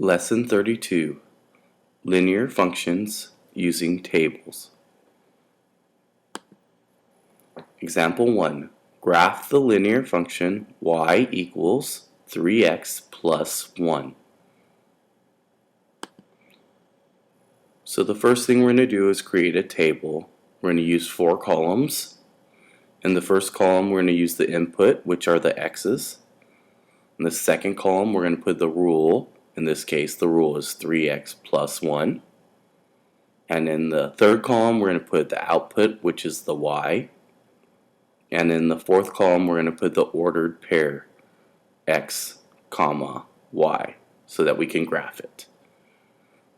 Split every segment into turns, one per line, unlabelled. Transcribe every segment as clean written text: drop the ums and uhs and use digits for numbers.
Lesson 32, Linear Functions Using Tables. Example 1. Graph the linear function y equals 3x plus 1. So the first thing we're going to do is create a table. We're going to use 4 columns. In the first column we're going to use the input, which are the x's. In the second column we're going to put the rule. In this case the rule is 3x plus 1. And in the third column we're going to put the output, which is the y. And in the fourth column we're going to put the ordered pair x, comma, y, so that we can graph it.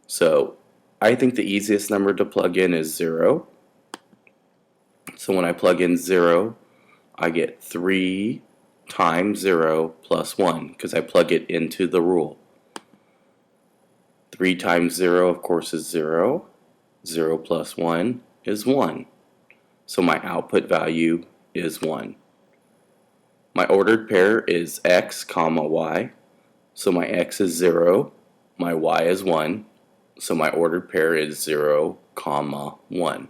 So I think the easiest number to plug in is 0. So when I plug in 0, I get 3 times 0 plus 1 because I plug it into the rule. 3 times 0, of course, is 0. 0 plus 1 is 1. So my output value is 1. My ordered pair is x, comma, y. So my x is 0, my y is 1. So my ordered pair is 0, comma, 1.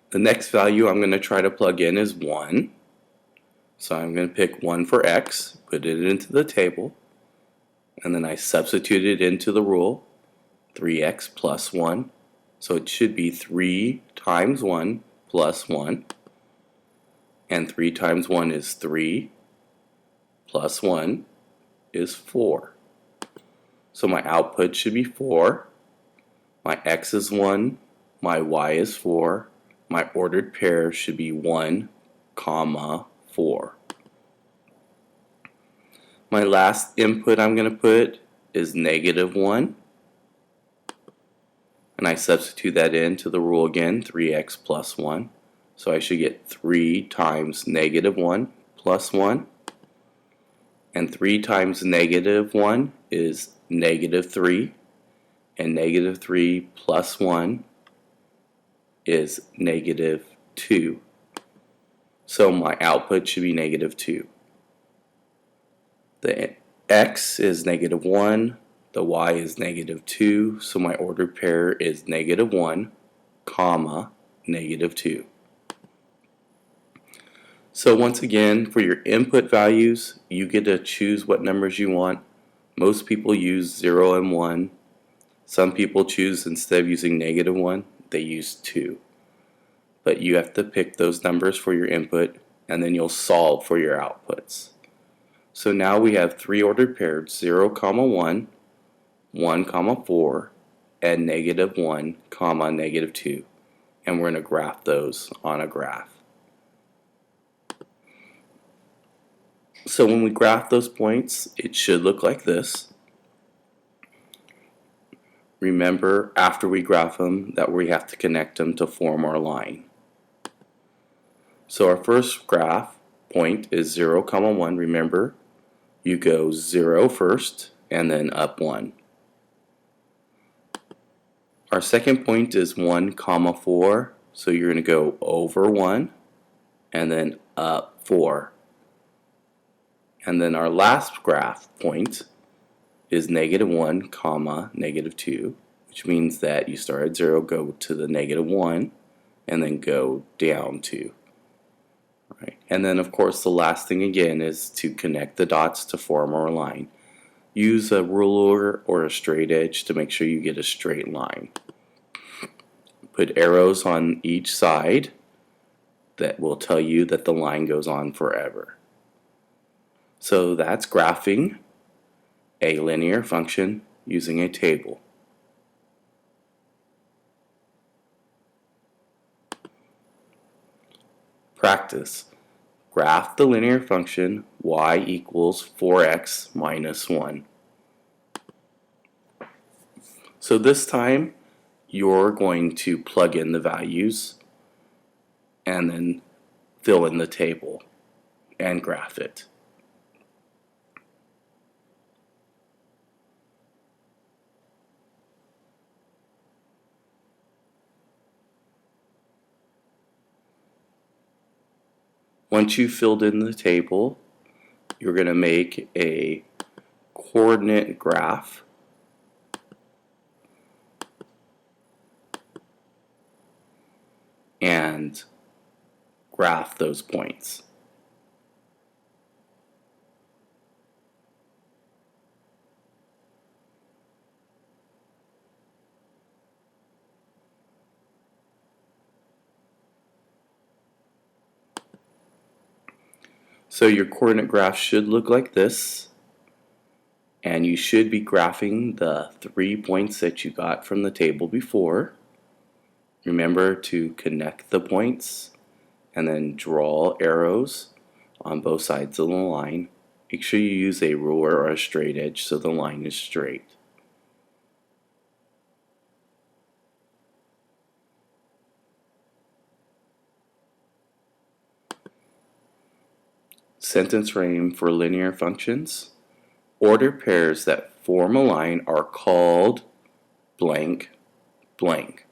The next value I'm going to try to plug in is 1. So I'm going to pick 1 for x, put it into the table, and then I substitute it into the rule, 3x plus 1. So it should be 3 times 1 plus 1. And 3 times 1 is 3, plus 1 is 4. So my output should be 4. My x is 1, my y is 4. My ordered pair should be 1, comma, 4. My last input I'm going to put is negative 1. And I substitute that into the rule again, 3x plus 1. So I should get 3 times negative 1 plus 1. And 3 times negative 1 is negative 3. And negative 3 plus 1 is negative 2. So my output should be negative 2. The x is negative 1. The y is negative 2, so my ordered pair is negative 1, comma, negative 2. So once again, for your input values, you get to choose what numbers you want. Most people use 0 and 1. Some people choose, instead of using negative 1, they use 2. But you have to pick those numbers for your input, and then you'll solve for your outputs. So now we have 3 ordered pairs, 0, comma, 1, 1, comma, 4, and negative 1, comma, negative 2. And we're going to graph those on a graph. So when we graph those points, it should look like this. Remember, after we graph them, that we have to connect them to form our line. So our first graph point is 0, comma, 1. Remember, you go 0 first, and then up 1. Our second point is 1, comma, 4, so you're going to go over 1 and then up 4. And then our last graph point is negative 1, comma, negative 2, which means that you start at 0, go to the negative 1, and then go down 2. Right. And then of course the last thing again is to connect the dots to form our line. Use a ruler or a straight edge to make sure you get a straight line. Put arrows on each side that will tell you that the line goes on forever. So that's graphing a linear function using a table. Practice. Graph the linear function y equals 4x minus 1. So this time you're going to plug in the values and then fill in the table and graph it. Once you've filled in the table, you're going to make a coordinate graph. And graph those points. So your coordinate graph should look like this, and you should be graphing the 3 points that you got from the table before. Remember to connect the points and then draw arrows on both sides of the line. Make sure you use a ruler or a straight edge so the line is straight. Sentence frame for linear functions. Ordered pairs that form a line are called blank blank.